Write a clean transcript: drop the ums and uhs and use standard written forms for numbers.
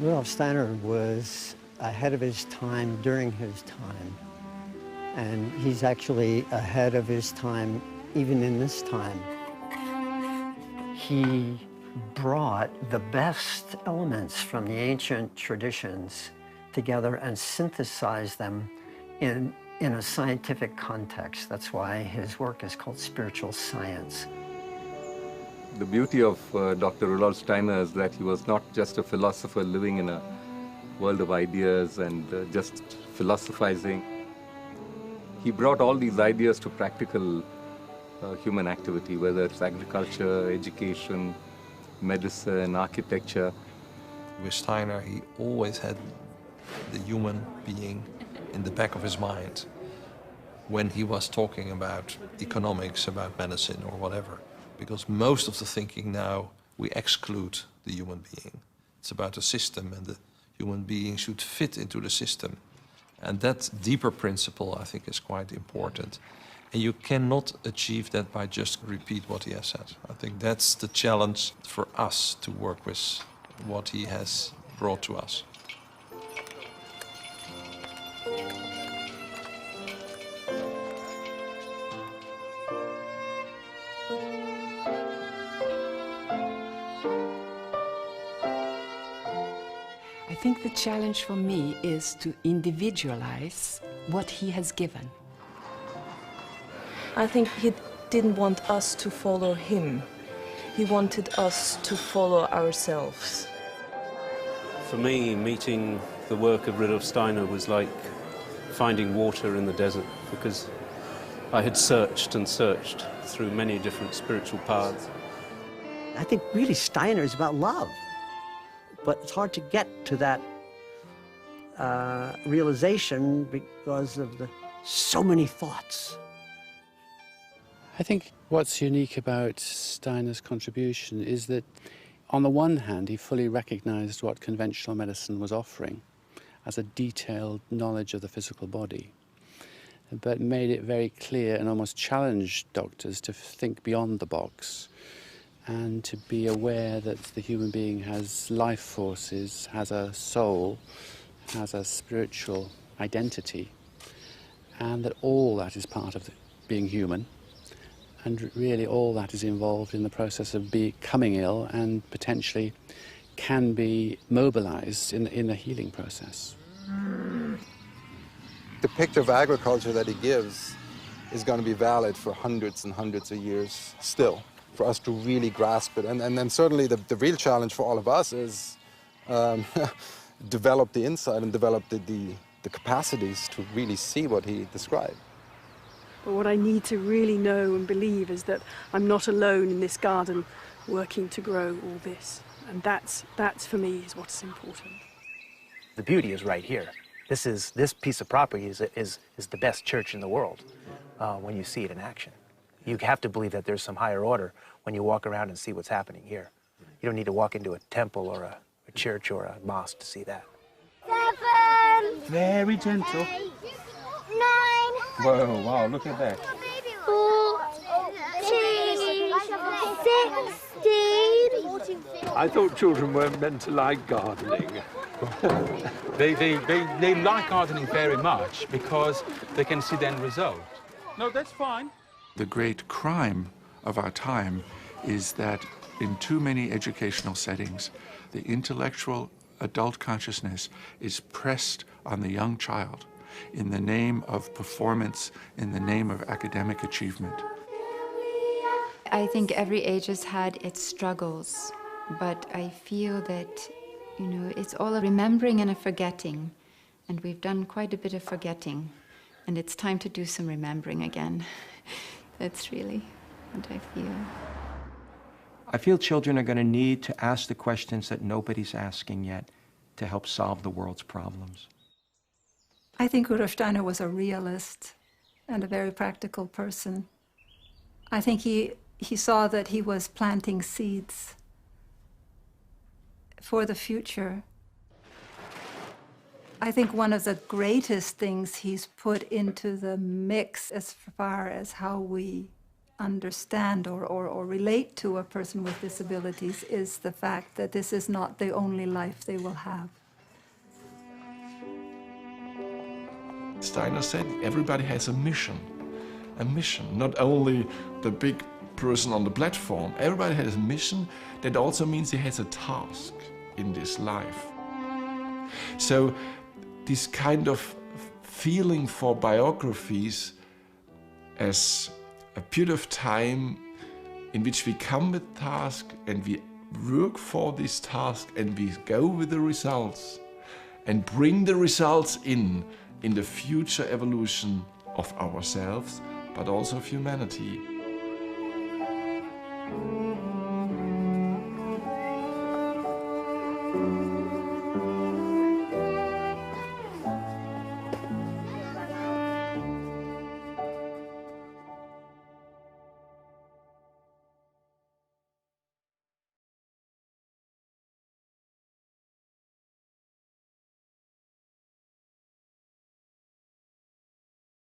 Rudolf Steiner was ahead of his time during his time, and he's actually ahead of his time even in this time. He brought the best elements from the ancient traditions together and synthesized them in a scientific context. That's why his work is called spiritual science. The beauty of Dr. Rudolf Steiner is that he was not just a philosopher living in a world of ideas and just philosophizing. He brought all these ideas to practical human activity, whether it's agriculture, education, medicine, architecture. With Steiner, he always had the human being in the back of his mind when he was talking about economics, about medicine or whatever. Because most of the thinking now, we exclude the human being. It's about a system, and the human being should fit into the system. And that deeper principle, I think, is quite important. And you cannot achieve that by just repeat what he has said. I think that's the challenge for us to work with what he has brought to us. I think the challenge for me is to individualize what he has given. I think he didn't want us to follow him. He wanted us to follow ourselves. For me, meeting the work of Rudolf Steiner was like finding water in the desert, because I had searched and searched through many different spiritual paths. I think really Steiner is about love, but it's hard to get to that realization because of the so many thoughts. I think what's unique about Steiner's contribution is that, on the one hand, he fully recognized what conventional medicine was offering as a detailed knowledge of the physical body, but made it very clear and almost challenged doctors to think beyond the box and to be aware that the human being has life forces, has a soul, has a spiritual identity, and that all that is part of being human. And really all that is involved in the process of becoming ill and potentially can be mobilized in the healing process. The picture of agriculture that he gives is going to be valid for hundreds and hundreds of years still, for us to really grasp it. And then certainly the real challenge for all of us is develop the insight and develop the capacities to really see what he described. But what I need to really know and believe is that I'm not alone in this garden working to grow all this. And that's for me is what's important. The beauty is right here. This piece of property is the best church in the world when you see it in action. You have to believe that there's some higher order when you walk around and see what's happening here. You don't need to walk into a temple or a church or a mosque to see that. 7. Very gentle. 8, 9. Whoa, wow, look at that. 14, 16. I thought children weren't meant to like gardening. They like gardening very much because they can see the end result. No, that's fine. The great crime of our time is that in too many educational settings, the intellectual adult consciousness is pressed on the young child in the name of performance, in the name of academic achievement. I think every age has had its struggles, but I feel that, it's all a remembering and a forgetting, and we've done quite a bit of forgetting, and it's time to do some remembering again. That's really what I feel. I feel children are going to need to ask the questions that nobody's asking yet to help solve the world's problems. I think Rudolf Steiner was a realist and a very practical person. I think he saw that he was planting seeds for the future. I think one of the greatest things he's put into the mix as far as how we understand or relate to a person with disabilities is the fact that this is not the only life they will have. Steiner said everybody has a mission, not only the big person on the platform. Everybody has a mission. That also means he has a task in this life. So this kind of feeling for biographies as a period of time in which we come with task and we work for this task and we go with the results and bring the results in the future evolution of ourselves, but also of humanity.